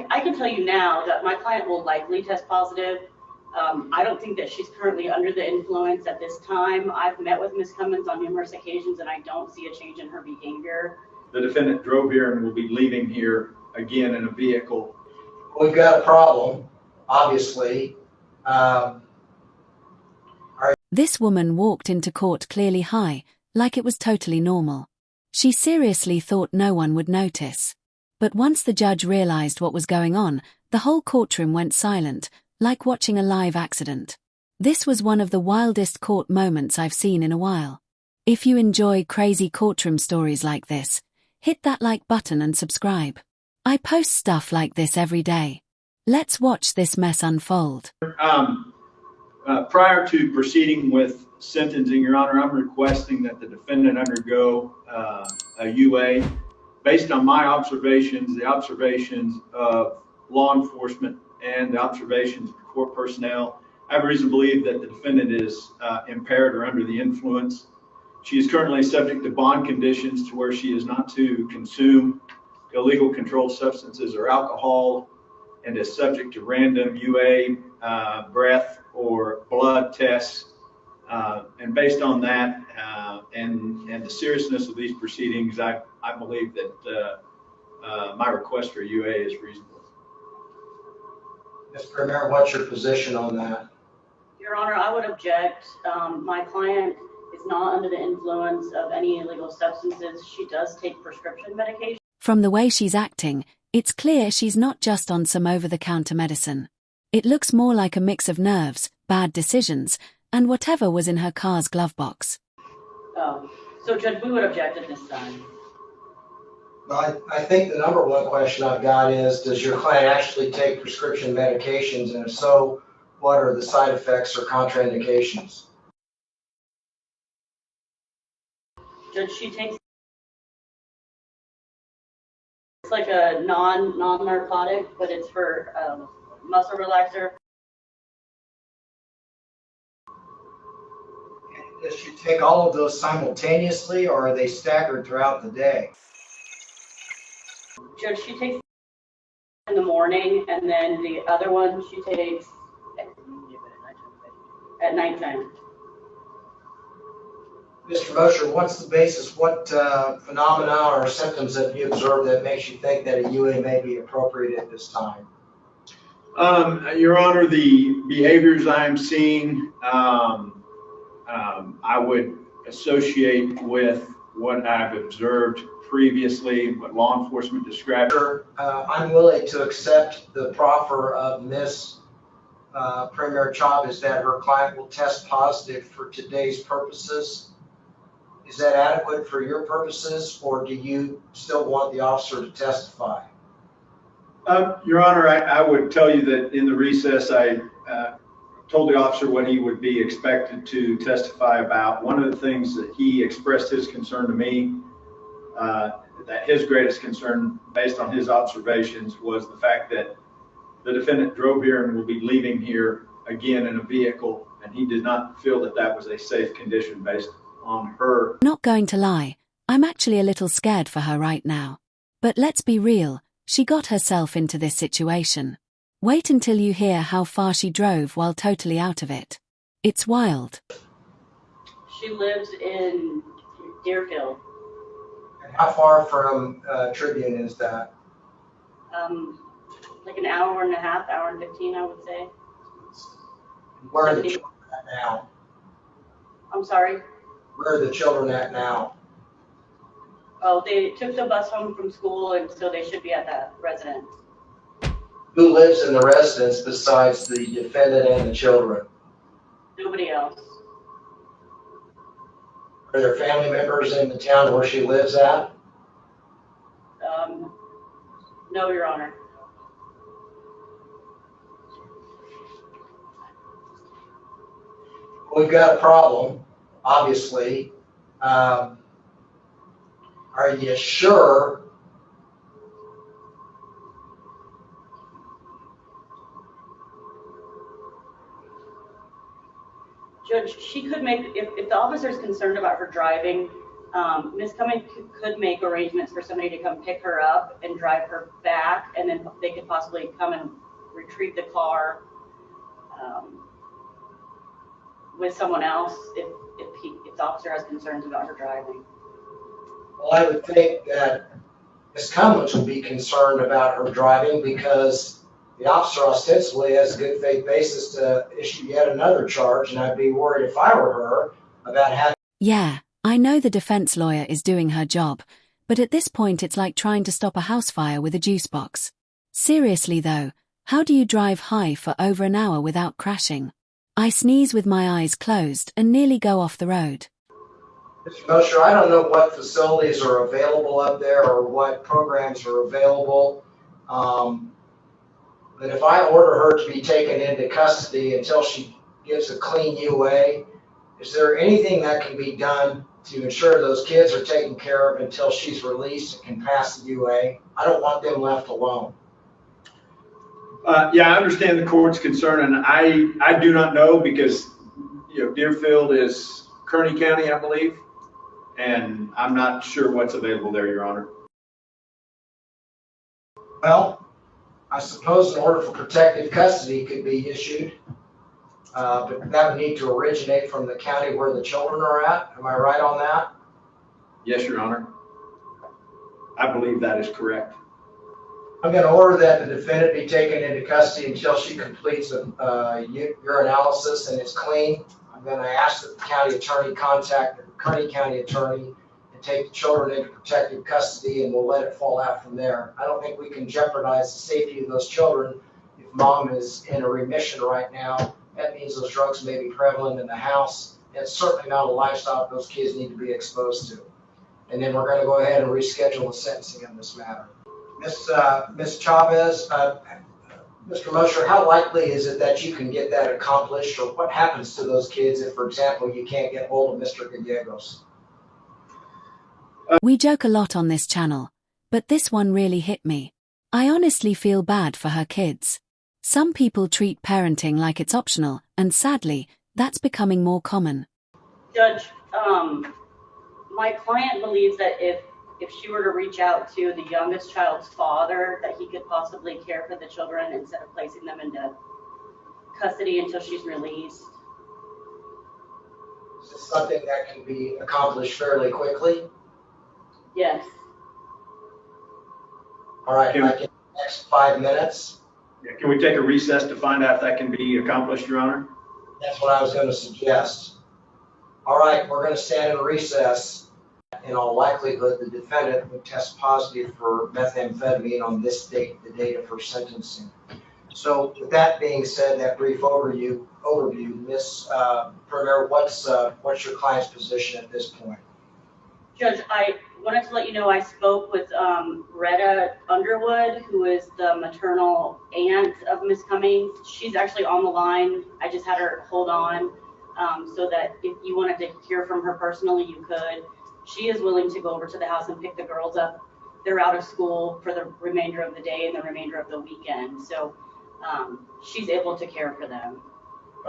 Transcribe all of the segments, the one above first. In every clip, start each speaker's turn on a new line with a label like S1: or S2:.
S1: I can tell you now that my client will likely test positive. I don't think that she's currently under the influence at this time. I've met with Ms. Cummins on numerous occasions, and I don't see a change in her behavior.
S2: The defendant drove here and will be leaving here again in a vehicle.
S3: We've got a problem, obviously.
S4: This woman walked into court clearly high, like it was totally normal. She seriously thought no one would notice. But once the judge realized what was going on, the whole courtroom went silent, like watching a live accident. This was one of the wildest court moments I've seen in a while. If you enjoy crazy courtroom stories like this, hit that like button and subscribe. I post stuff like this every day. Let's watch this mess unfold.
S2: Prior to proceeding with sentencing, Your Honor, I'm requesting that the defendant undergo a UA. Based on my observations, the observations of law enforcement, and the observations of court personnel, I have reason to believe that the defendant is impaired or under the influence. She is currently subject to bond conditions to where she is not to consume illegal controlled substances or alcohol, and is subject to random UA, breath, or blood tests. And based on that and the seriousness of these proceedings, I believe that my request for UA is reasonable.
S3: Mr. Premier, what's your position on that?
S1: Your Honor, I would object. My client is not under the influence of any illegal substances. She does take prescription medication.
S4: From the way she's acting, it's clear she's not just on some over-the-counter medicine. It looks more like a mix of nerves, bad decisions, and whatever was in her car's glove box.
S1: Oh, so Judge, we would object at this time.
S3: Well, I think the number one question I've got is, does your client actually take prescription medications? And if so, what are the side effects or contraindications?
S1: Judge, she takes, it's like a non-narcotic, but it's for muscle relaxer.
S3: Does she take all of those simultaneously, or are they staggered throughout the day?
S1: Judge, she takes in the morning, and then the other one she takes at nighttime.
S3: Mr. Mosher, what's the basis? What phenomena or symptoms have you observed that makes you think that a UA may be appropriate at this time?
S2: Your Honor, the behaviors I'm seeing, I would associate with what I've observed previously, what law enforcement described.
S3: I'm willing to accept the proffer of Ms. Premier Chavez that her client will test positive for today's purposes. Is that adequate for your purposes, or do you still want the officer to testify?
S2: Your Honor, I would tell you that in the recess, I told the officer what he would be expected to testify about. One of the things that he expressed his concern to me, that his greatest concern based on his observations was the fact that the defendant drove here and will be leaving here again in a vehicle, and he did not feel that that was a safe condition based on her.
S4: Not going to lie, I'm actually a little scared for her right now. But let's be real, she got herself into this situation. Wait until you hear how far she drove while totally out of it. It's wild.
S1: She lives in Deerfield.
S3: And how far from Tribune is that?
S1: Like an hour and a half, hour and 15, I would say.
S3: Where are the children at now?
S1: I'm sorry?
S3: Where are the children at now?
S1: Oh, they took the bus home from school, and so they should be at that residence.
S3: Who lives in the residence besides the defendant and the children?
S1: Nobody else.
S3: Are there family members in the town where she lives at?
S1: No, Your Honor.
S3: We've got a problem, obviously. Are you sure?
S1: Judge, she could make, if the officer is concerned about her driving, Ms. Cummings could make arrangements for somebody to come pick her up and drive her back, and then they could possibly come and retrieve the car with someone else if the officer has concerns about her driving.
S3: Well, I would think that Ms. Cummins would be concerned about her driving because the officer ostensibly has a good faith basis to issue yet another charge, and I'd be worried if I were her about having.
S4: Yeah, I know the defense lawyer is doing her job, but at this point it's like trying to stop a house fire with a juice box. Seriously though, how do you drive high for over an hour without crashing? I sneeze with my eyes closed and nearly go off the road.
S3: Mr. Mosher, I don't know what facilities are available up there or what programs are available. But if I order her to be taken into custody until she gives a clean UA, is there anything that can be done to ensure those kids are taken care of until she's released and can pass the UA? I don't want them left alone.
S2: Yeah, I understand the court's concern, and I do not know because, Deerfield is Kearney County, I believe, and I'm not sure what's available there, Your Honor.
S3: Well, I suppose an order for protective custody could be issued, but that would need to originate from the county where the children are at. Am I right on that?
S2: Yes, Your Honor. I believe that is correct.
S3: I'm going to order that the defendant be taken into custody until she completes a urinalysis and is clean. I'm going to ask that the county attorney contact the Kearney County attorney and take the children into protective custody, and we'll let it fall out from there. I don't think we can jeopardize the safety of those children if mom is in a remission right now. That means those drugs may be prevalent in the house. It's certainly not a lifestyle those kids need to be exposed to. And then we're going to go ahead and reschedule the sentencing in this matter. Ms. Chavez, Mr. Mosher, how likely is it that you can get that accomplished, or what happens to those kids if, for example, you can't get hold of Mr. Gallegos?
S4: We joke a lot on this channel, but this one really hit me. I honestly feel bad for her kids. Some people treat parenting like it's optional, and sadly, that's becoming more common.
S1: Judge, my client believes that if she were to reach out to the youngest child's father, that he could possibly care for the children instead of placing them into custody until she's released.
S3: Is this something that can be accomplished fairly quickly?
S1: Yes.
S3: All right, I get the next 5 minutes.
S2: Yeah, can we take a recess to find out if that can be accomplished, Your Honor?
S3: That's what I was going to suggest. All right, we're going to stand in recess. In all likelihood, the defendant would test positive for methamphetamine on this date, the date of her sentencing. So with that being said, that brief overview, Ms. Premier, what's your client's position at this point?
S1: Judge, I wanted to let you know I spoke with Retta Underwood, who is the maternal aunt of Ms. Cummings. She's actually on the line. I just had her hold on so that if you wanted to hear from her personally, you could. She is willing to go over to the house and pick the girls up. They're out of school for the remainder of the day and the remainder of the weekend. So she's able to care for them.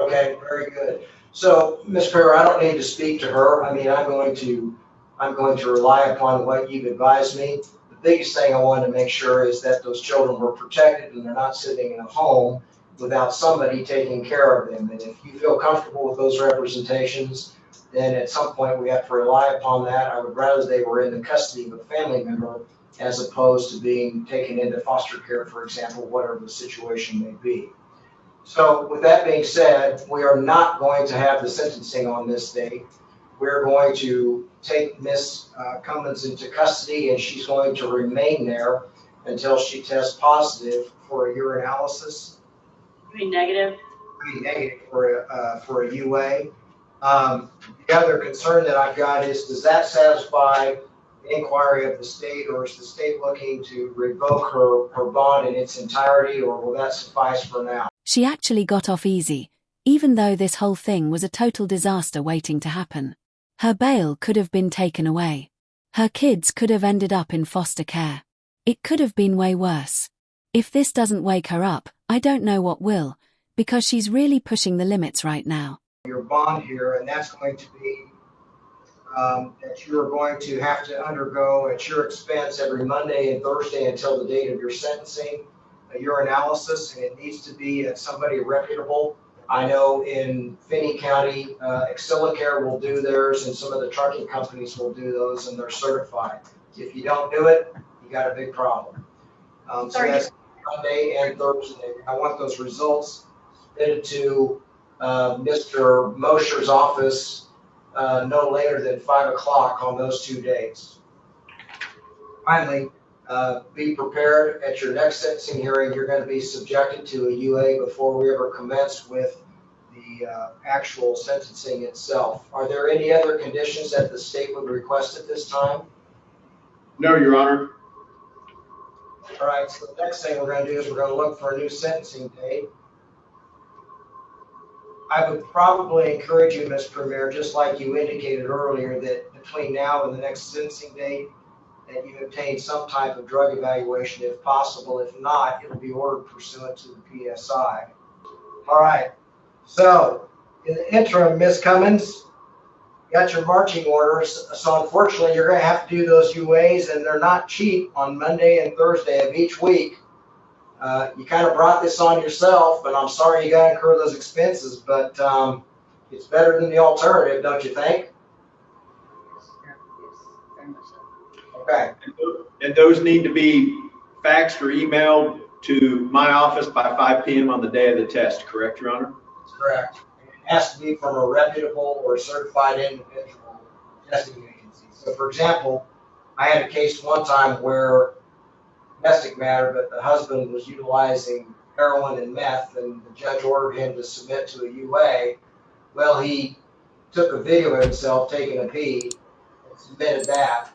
S3: Okay, very good. So, Ms. Perry, I don't need to speak to her. I mean, I'm going to rely upon what you've advised me. The biggest thing I wanted to make sure is that those children were protected and they're not sitting in a home without somebody taking care of them. And if you feel comfortable with those representations, then at some point we have to rely upon that. I would rather they were in the custody of a family member as opposed to being taken into foster care, for example, whatever the situation may be. So with that being said, we are not going to have the sentencing on this date. We're going to take Ms. Cummins into custody, and she's going to remain there until she tests positive for a urinalysis.
S1: You mean negative?
S3: Negative for a UA. The other concern that I've got is, does that satisfy the inquiry of the state, or is the state looking to revoke her bond in its entirety, or will that suffice for now?
S4: She actually got off easy, even though this whole thing was a total disaster waiting to happen. Her bail could have been taken away. Her kids could have ended up in foster care. It could have been way worse. If this doesn't wake her up, I don't know what will, because she's really pushing the limits right now.
S3: Your bond here, and that's going to be that you are going to have to undergo at your expense every Monday and Thursday until the date of your sentencing, a urinalysis, and it needs to be at somebody reputable. I know in Finney County, Excelicare will do theirs, and some of the trucking companies will do those, and they're certified. If you don't do it, you got a big problem. So
S1: Sorry.
S3: that's Monday and Thursday. I want those results submitted to Mr. Mosher's office no later than 5 o'clock on those 2 days. Finally, be prepared at your next sentencing hearing. You're going to be subjected to a UA before we ever commence with the actual sentencing itself. Are there any other conditions that the state would request at this time?
S2: No, Your Honor.
S3: All right, so the next thing we're going to do is we're going to look for a new sentencing date. I would probably encourage you, Ms. Premier, just like you indicated earlier, that between now and the next sentencing date, that you obtain some type of drug evaluation if possible. If not, it'll be ordered pursuant to the PSI. All right, so in the interim, Ms. Cummins, you got your marching orders. So unfortunately, you're going to have to do those UAs, and they're not cheap on Monday and Thursday of each week. You kind of brought this on yourself, but I'm sorry you got to incur those expenses, but it's better than the alternative, don't you think? Okay.
S2: And those need to be faxed or emailed to my office by 5 p.m. on the day of the test, correct, Your Honor?
S3: That's correct. It has to be from a reputable or certified individual testing agency. So, for example, I had a case one time where domestic matter, but the husband was utilizing heroin and meth, and the judge ordered him to submit to a UA. Well, he took a video of himself taking a pee and submitted that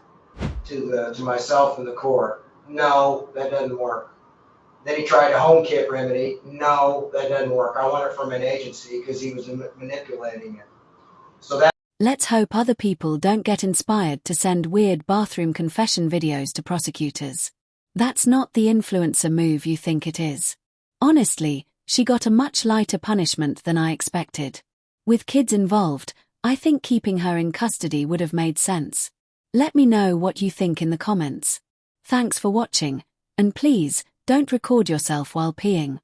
S3: to myself in the court. No, that doesn't work. Then he tried a home kit remedy. No, that doesn't work. I want it from an agency because he was manipulating it. So that.
S4: Let's hope other people don't get inspired to send weird bathroom confession videos to prosecutors. That's not the influencer move you think it is. Honestly, she got a much lighter punishment than I expected. With kids involved, I think keeping her in custody would have made sense. Let me know what you think in the comments. Thanks for watching, and please, don't record yourself while peeing.